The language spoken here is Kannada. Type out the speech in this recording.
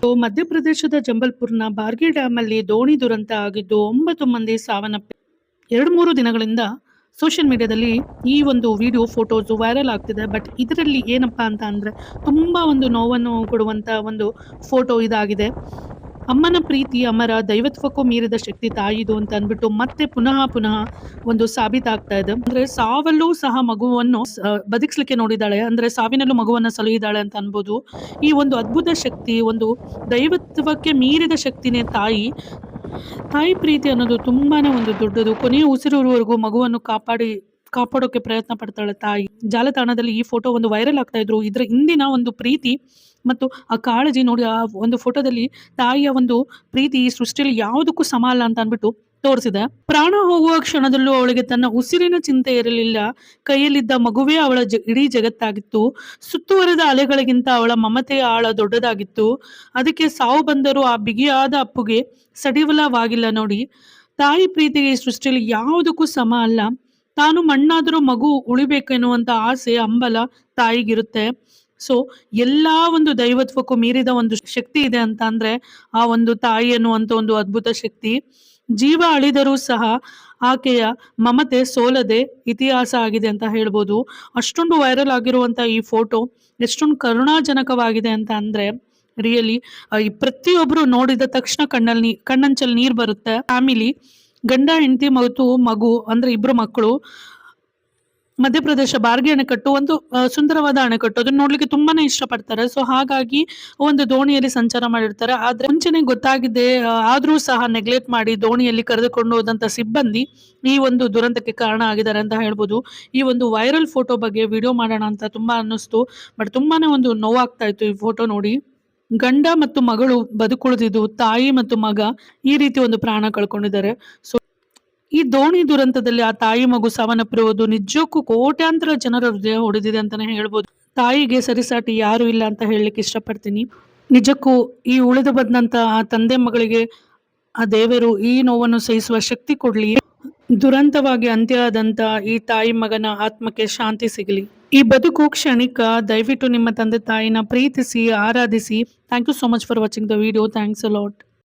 ಮಧ್ಯಪ್ರದೇಶದ ಜಂಬಲ್ಪುರ್ನ ಬಾರ್ಗಿ ಡ್ಯಾಮ್ ಅಲ್ಲಿ ದೋಣಿ ದುರಂತ ಆಗಿದ್ದು 9 ಮಂದಿ ಸಾವನ್ನಪ್ಪಿ 2-3 ದಿನಗಳಿಂದ ಸೋಷಿಯಲ್ ಮೀಡಿಯಾದಲ್ಲಿ ಈ ಒಂದು ವಿಡಿಯೋ ಫೋಟೋಸ್ ವೈರಲ್ ಆಗ್ತಿದೆ. ಬಟ್ ಇದರಲ್ಲಿ ಏನಪ್ಪಾ ಅಂತ ಅಂದ್ರೆ ತುಂಬಾ ಒಂದು ನೋವನ್ನು ಕೊಡುವಂತ ಒಂದು ಫೋಟೋ ಇದಾಗಿದೆ. ಅಮ್ಮನ ಪ್ರೀತಿ ಅಮರ, ದೈವತ್ವಕ್ಕೂ ಮೀರಿದ ಶಕ್ತಿ ತಾಯಿದು ಅಂತ ಅಂದ್ಬಿಟ್ಟು ಮತ್ತೆ ಪುನಃ ಪುನಃ ಒಂದು ಸಾಬೀತಾಗ್ತಾ ಇದೆ. ಅಂದ್ರೆ ಸಾವಲ್ಲೂ ಸಹ ಮಗುವನ್ನು ಬದುಕಿಸ್ಲಿಕ್ಕೆ ನೋಡಿದಾಳೆ, ಅಂದ್ರೆ ಸಾವಿನಲ್ಲೂ ಮಗುವನ್ನ ಸಲುಹಿದಾಳೆ ಅಂತ ಅನ್ಬೋದು. ಈ ಒಂದು ಅದ್ಭುತ ಶಕ್ತಿ, ಒಂದು ದೈವತ್ವಕ್ಕೆ ಮೀರಿದ ಶಕ್ತಿನೇ ತಾಯಿ. ತಾಯಿ ಪ್ರೀತಿ ಅನ್ನೋದು ತುಂಬಾನೇ ಒಂದು ದೊಡ್ಡದು. ಕೊನೆಯ ಉಸಿರಿರುವವರೆಗೂ ಮಗುವನ್ನು ಕಾಪಾಡೋಕೆ ಪ್ರಯತ್ನ ಪಡ್ತಾಳೆ ತಾಯಿ. ಜಾಲತಾಣದಲ್ಲಿ ಈ ಫೋಟೋ ಒಂದು ವೈರಲ್ ಆಗ್ತಾ ಇದ್ರು. ಇದ್ರ ಹಿಂದಿನ ಒಂದು ಪ್ರೀತಿ ಮತ್ತು ಆ ಕಾಳಜಿ ನೋಡಿ, ಆ ಒಂದು ಫೋಟೋದಲ್ಲಿ ತಾಯಿಯ ಒಂದು ಪ್ರೀತಿ ಈ ಸೃಷ್ಟಿಯಲ್ಲಿ ಯಾವುದಕ್ಕೂ ಸಮ ಅಲ್ಲ ಅಂತ ಅಂದ್ಬಿಟ್ಟು ತೋರಿಸಿದೆ. ಪ್ರಾಣ ಹೋಗುವ ಕ್ಷಣದಲ್ಲೂ ಅವಳಿಗೆ ತನ್ನ ಉಸಿರಿನ ಚಿಂತೆ ಇರಲಿಲ್ಲ. ಕೈಯಲ್ಲಿದ್ದ ಮಗುವೇ ಅವಳ ಇಡೀ ಜಗತ್ತಾಗಿತ್ತು. ಸುತ್ತುವರೆದ ಅಲೆಗಳಿಗಿಂತ ಅವಳ ಮಮತೆಯ ಆಳ ದೊಡ್ಡದಾಗಿತ್ತು. ಅದಕ್ಕೆ ಸಾವು ಬಂದರೂ ಆ ಬಿಗಿಯಾದ ಅಪ್ಪುಗೆ ಸಡಿಲವಾಗಿಲ್ಲ ನೋಡಿ. ತಾಯಿ ಪ್ರೀತಿಗೆ ಈ ಸೃಷ್ಟಿಯಲ್ಲಿ ಯಾವುದಕ್ಕೂ ಸಮ ಅಲ್ಲ. ತಾನು ಮಣ್ಣಾದರೂ ಮಗು ಉಳಿಬೇಕೆನ್ನುವಂತ ಆಸೆ ಹಂಬಲ ತಾಯಿಗಿರುತ್ತೆ. ಸೊ ಎಲ್ಲಾ ಒಂದು ದೈವತ್ವಕ್ಕೂ ಮೀರಿದ ಒಂದು ಶಕ್ತಿ ಇದೆ ಅಂತ ಅಂದ್ರೆ ಆ ಒಂದು ತಾಯಿ ಅನ್ನುವಂತ ಒಂದು ಅದ್ಭುತ ಶಕ್ತಿ. ಜೀವ ಅಳಿದರೂ ಸಹ ಆಕೆಯ ಮಮತೆ ಸೋಲದೆ ಇತಿಹಾಸ ಆಗಿದೆ ಅಂತ ಹೇಳ್ಬೋದು. ಅಷ್ಟೊಂದು ವೈರಲ್ ಆಗಿರುವಂತ ಈ ಫೋಟೋ ಎಷ್ಟೊಂದು ಕರುಣಾಜನಕವಾಗಿದೆ ಅಂತ ಅಂದ್ರೆ ರಿಯಲಿ ಈ ಪ್ರತಿಯೊಬ್ರು ನೋಡಿದ ತಕ್ಷಣ ಕಣ್ಣಂಚಲ್ಲಿ ನೀರ್ ಬರುತ್ತೆ. ಫ್ಯಾಮಿಲಿ, ಗಂಡ ಹೆಂಡತಿ ಮತ್ತು ಮಗು ಅಂದ್ರೆ ಇಬ್ರು ಮಕ್ಕಳು, ಮಧ್ಯಪ್ರದೇಶ ಬಾರ್ಗಿ ಅಣೆಕಟ್ಟು ಒಂದು ಸುಂದರವಾದ ಅಣೆಕಟ್ಟು. ಅದನ್ನ ನೋಡ್ಲಿಕ್ಕೆ ತುಂಬಾನೇ ಇಷ್ಟಪಡ್ತಾರೆ. ಸೊ ಹಾಗಾಗಿ ಒಂದು ದೋಣಿಯಲ್ಲಿ ಸಂಚಾರ ಮಾಡಿರ್ತಾರೆ. ಆದ್ರೆ ಮುಂಚೆನೆ ಗೊತ್ತಾಗಿದೆ, ಆದ್ರೂ ಸಹ ನೆಗ್ಲೆಕ್ಟ್ ಮಾಡಿ ದೋಣಿಯಲ್ಲಿ ಕರೆದುಕೊಂಡು ಹೋದಂತ ಸಿಬ್ಬಂದಿ ಈ ಒಂದು ದುರಂತಕ್ಕೆ ಕಾರಣ ಆಗಿದ್ದಾರೆ ಅಂತ ಹೇಳ್ಬೋದು. ಈ ಒಂದು ವೈರಲ್ ಫೋಟೋ ಬಗ್ಗೆ ವಿಡಿಯೋ ಮಾಡೋಣ ಅಂತ ತುಂಬಾ ಅನ್ನಿಸ್ತು. ಬಟ್ ತುಂಬಾನೇ ಒಂದು ನೋವಾಗ್ತಾ ಇತ್ತು ಈ ಫೋಟೋ ನೋಡಿ. ಗಂಡ ಮತ್ತು ಮಗಳು ಬದುಕುಳಿದಿದ್ದು, ತಾಯಿ ಮತ್ತು ಮಗ ಈ ರೀತಿ ಒಂದು ಪ್ರಾಣ ಕಳ್ಕೊಂಡಿದ್ದಾರೆ. ಸೊ ಈ ದೋಣಿ ದುರಂತದಲ್ಲಿ ಆ ತಾಯಿ ಮಗು ಸಾವನ್ನಪ್ಪಿರುವುದು ನಿಜಕ್ಕೂ ಕೋಟ್ಯಾಂತರ ಜನರ ಹೃದಯ ಹೊಡೆದಿದೆ ಅಂತಾನೆ ಹೇಳ್ಬೋದು. ತಾಯಿಗೆ ಸರಿಸಾಟಿ ಯಾರು ಇಲ್ಲ ಅಂತ ಹೇಳಲಿಕ್ಕೆ ಇಷ್ಟಪಡ್ತೀನಿ. ನಿಜಕ್ಕೂ ಈ ಉಳಿದು ಬಂದಂತ ಆ ತಂದೆ ಮಗಳಿಗೆ ಆ ದೇವರು ಈ ನೋವನ್ನು ಸಹಿಸುವ ಶಕ್ತಿ ಕೊಡ್ಲಿ. ದುರಂತವಾಗಿ ಅಂತ್ಯ ಆದಂತ ಈ ತಾಯಿ ಮಗನ ಆತ್ಮಕ್ಕೆ ಶಾಂತಿ ಸಿಗಲಿ. ಈ ಬದುಕು ಕ್ಷಣಿಕ. ದಯವಿಟ್ಟು ನಿಮ್ಮ ತಂದೆ ತಾಯಿನ ಪ್ರೀತಿಸಿ, ಆರಾಧಿಸಿ. Thank you so much for watching the video. Thanks a lot.